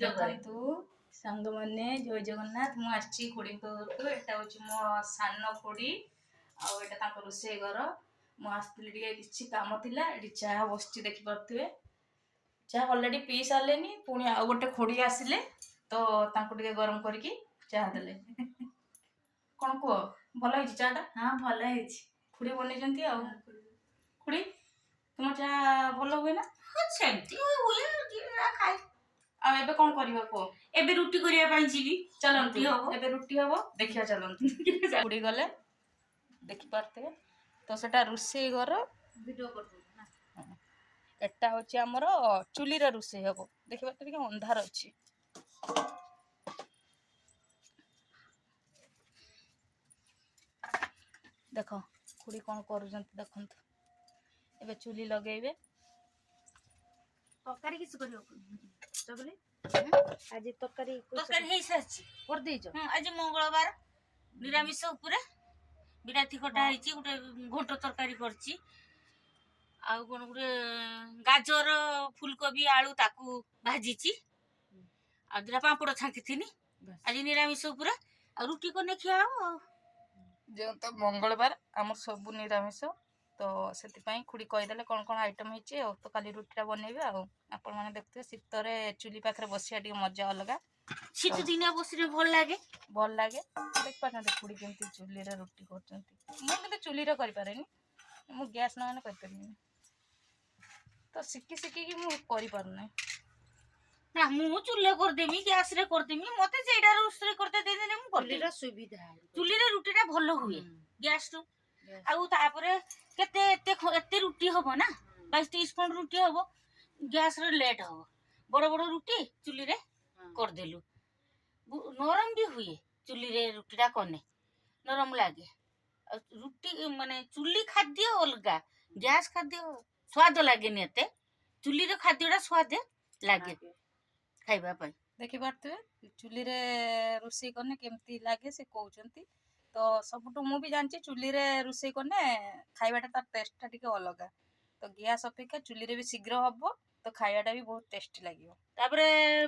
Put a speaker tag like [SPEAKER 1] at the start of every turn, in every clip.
[SPEAKER 1] ଦେଖନ୍ତୁ ସାଙ୍ଗମାନେ ଜୟ ଜଗନ୍ନାଥ। ମୁଁ ଆସିଛି ଖୁଡିଙ୍କ ଘରକୁ। ଏଟା ହଉଛି ମୋ ସାନ ଖୁଡି ଆଉ ଏଟା ତାଙ୍କ ରୋଷେଇ ଘର। ମୁଁ ଆସିଥିଲି ଟିକେ କିଛି କାମ ଥିଲା। ଏଠି ଚାହା ବସିଛି ଦେଖିପାରୁଥିବେ। ଚାହା ଅଲରେଡି ପିଇ ସାରିଲେନି, ପୁଣି ଆଉ ଗୋଟେ ଖୁଡି ଆସିଲେ ତ ତାଙ୍କୁ ଟିକେ ଗରମ କରିକି ଚାହା ଦେଲେ। କଣ କୁହ, ଭଲ ହେଇଛି ଚାହା ଟା?
[SPEAKER 2] ହଁ ଭଲ ହେଇଛି।
[SPEAKER 1] ଖୁଡି ବନେଇଛନ୍ତି ଆଉ। ଖୁଡି ତୁମ ଚାହା ଭଲ ହୁଏ ନା?
[SPEAKER 2] ସେମିତି ହୁଏ, ଖାଇ।
[SPEAKER 1] ଆଉ ଏବେ କଣ କରିବା କୁହ?
[SPEAKER 2] ଏବେ ରୁଟି କରିବା ପାଇଁ ଯିବି।
[SPEAKER 1] ଚାଲନ୍ତୁ,
[SPEAKER 2] ହବ।
[SPEAKER 1] ଏବେ ରୁଟି ହବ, ଦେଖିବା ଚାଲନ୍ତୁ। ଖୁଡି ଗଲେ ଦେଖିପାରୁଥିବେ। ତ ସେଟା ରୋଷେଇ ଘର।
[SPEAKER 2] ଭିଡିଓ କରିଦଉଛି ନା।
[SPEAKER 1] ଏଟା ହଉଛି ଆମର ଚୁଲିରେ ରୋଷେଇ ହବ। ଦେଖିପାରୁଥିବେ ଟିକେ ଅନ୍ଧାର ଅଛି। ଦେଖ ଖୁଡି କଣ କରୁଛନ୍ତି ଦେଖନ୍ତୁ। ଏବେ ଚୁଲି ଲଗେଇବେ।
[SPEAKER 2] ତରକାରୀ କିଛି କରିବ ଚଗଲି?
[SPEAKER 1] ଆଜି ତରକାରୀ
[SPEAKER 2] ହେଇସାରିଛି।
[SPEAKER 1] କରିଦେଇଛ?
[SPEAKER 2] ଆଜି ମଙ୍ଗଳବାର, ନିରାମିଷ ଉପରେ ବିଲାତି ଖଟା ହେଇଛି, ଗୋଟେ ଘୋଟ ତରକାରୀ କରିଛି। ଆଉ କଣ ଗୋଟେ ଗାଜର, ଫୁଲକୋବି, ଆଳୁ ତାକୁ ଭାଜିଛି। ଆଉ ଦିଟା ପାମ୍ପଡ଼ ଛାଙ୍କିଥିନି। ଆଜି ନିରାମିଷ ଉପରେ, ଆଉ ରୁଟି କନେ ଖିଆ ହବ ଆଉ।
[SPEAKER 1] ଯେହେତୁ ମଙ୍ଗଳବାର ଆମର ସବୁ ନିରାମିଷ, ତ ସେଥିପାଇଁ ଖୁଡି କହିଦେଲେ କଣ କଣ ଆଇଟମ ହେଇଛି ଆଉ। ତ କାଲି ରୁଟି ଟା ବନେଇବେ ଆଉ। ଆପଣ ମାନେ ଦେଖୁଥିବେ ଶୀତରେ ଚୁଲି ପାଖରେ ବସିବା ଟିକେ ମଜା ଅଲଗା।
[SPEAKER 2] ଶୀତ ଦିନିଆ ବସିଲେ ଭଲ ଲାଗେ।
[SPEAKER 1] ଭଲ ଲାଗେ। ଦେଖିପାରୁଛନ୍ତି ଖୁଡି କେମିତି ଚୁଲିରେ ରୁଟି କରୁଛନ୍ତି। ମୁଁ କିନ୍ତୁ ଚୁଲିରେ କରିପାରେନି, ମୁଁ ଗ୍ୟାସ୍ ନହେଲେ କରିପାରିବିନି। ତ ଶିଖିକି ମୁଁ କରିପାରୁନାହିଁ।
[SPEAKER 2] ନା ମୁଁ ଚୁଲିରେ କରିଦେମି, ଗ୍ୟାସ ରେ କରିଦେମି, ମତେ ସେଇଟା ରୋଷେଇ କରିତେ ଦେଇଦେଲେ ମୁଁ କରିଦେବି। ସୁବିଧା ଚୁଲିରେ ରୁଟି ଟା ଭଲ ହୁଏ ଗ୍ୟାସ ରୁ। ଆଉ ତାପରେ ଏତେ ରୁଟି ହବ ନା, 22-23 ଖଣ୍ଡ ରୁଟି ହବ। ଗ୍ୟାସ ରେ ଲେଟ୍ ହବ। ବଡ ବଡ ରୁଟି ଚୁଲିରେ କରିଦେଲୁ। ନରମ ବି ହୁଏ ଚୁଲିରେ ରୁଟି ଟା କନେ, ନରମ ଲାଗେ। ଆଉ ରୁଟି ମାନେ ଚୁଲି ଖାଦ୍ୟ ଅଲଗା, ଗ୍ୟାସ ଖାଦ୍ୟ ସ୍ୱାଦ ଲାଗେନି ଏତେ। ଚୁଲିର ଖାଦ୍ୟ ଟା ସ୍ୱାଦ ଲାଗେ ଖାଇବା ପାଇଁ।
[SPEAKER 1] ଦେଖିପାରୁଥିବେ ଚୁଲିରେ ରୋଷେଇ କଲେ କେମିତି ଲାଗେ ସେ କହୁଛନ୍ତି। ତ ସବୁଠୁ ମୁଁ ବି ଜାଣିଛି ଚୁଲିରେ ରୋଷେଇ କଲେ ଖାଇବାଟା ତାର ଟେଷ୍ଟ ଟା ଟିକେ ଅଲଗା। ତ ଗ୍ୟାସ୍ ଅପେକ୍ଷା ଚୁଲିରେ ବି ଶୀଘ୍ର ହବ, ତ ଖାଇବା ଟା ବି ବହୁତ ଟେଷ୍ଟି ଲାଗିବ।
[SPEAKER 2] ତାପରେ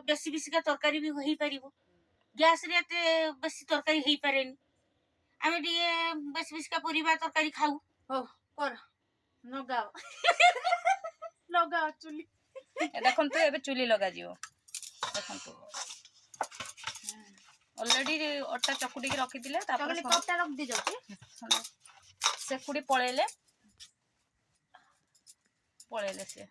[SPEAKER 2] ବେଶୀ ତରକାରୀ ବି ହେଇପାରିବ। ଗ୍ୟାସ ରେ ଏତେ ବେଶୀ ତରକାରୀ ହେଇପାରେନି। ଆମେ ଟିକେ ବେଶୀ ପରିବା ତରକାରୀ ଖାଉ। ହଉ କର ଲଗାଅ ଚୁଲି।
[SPEAKER 1] ଦେଖନ୍ତୁ ଏବେ ଚୁଲି ଲଗାଯିବ। ଦେଖନ୍ତୁ ଅଲରେଡି ଅଟା ଚକୁଟିକି ରଖିଥିଲେ। ତାପରେ ସେ ଖୁଡି ପଳେଇଲେ ସେ।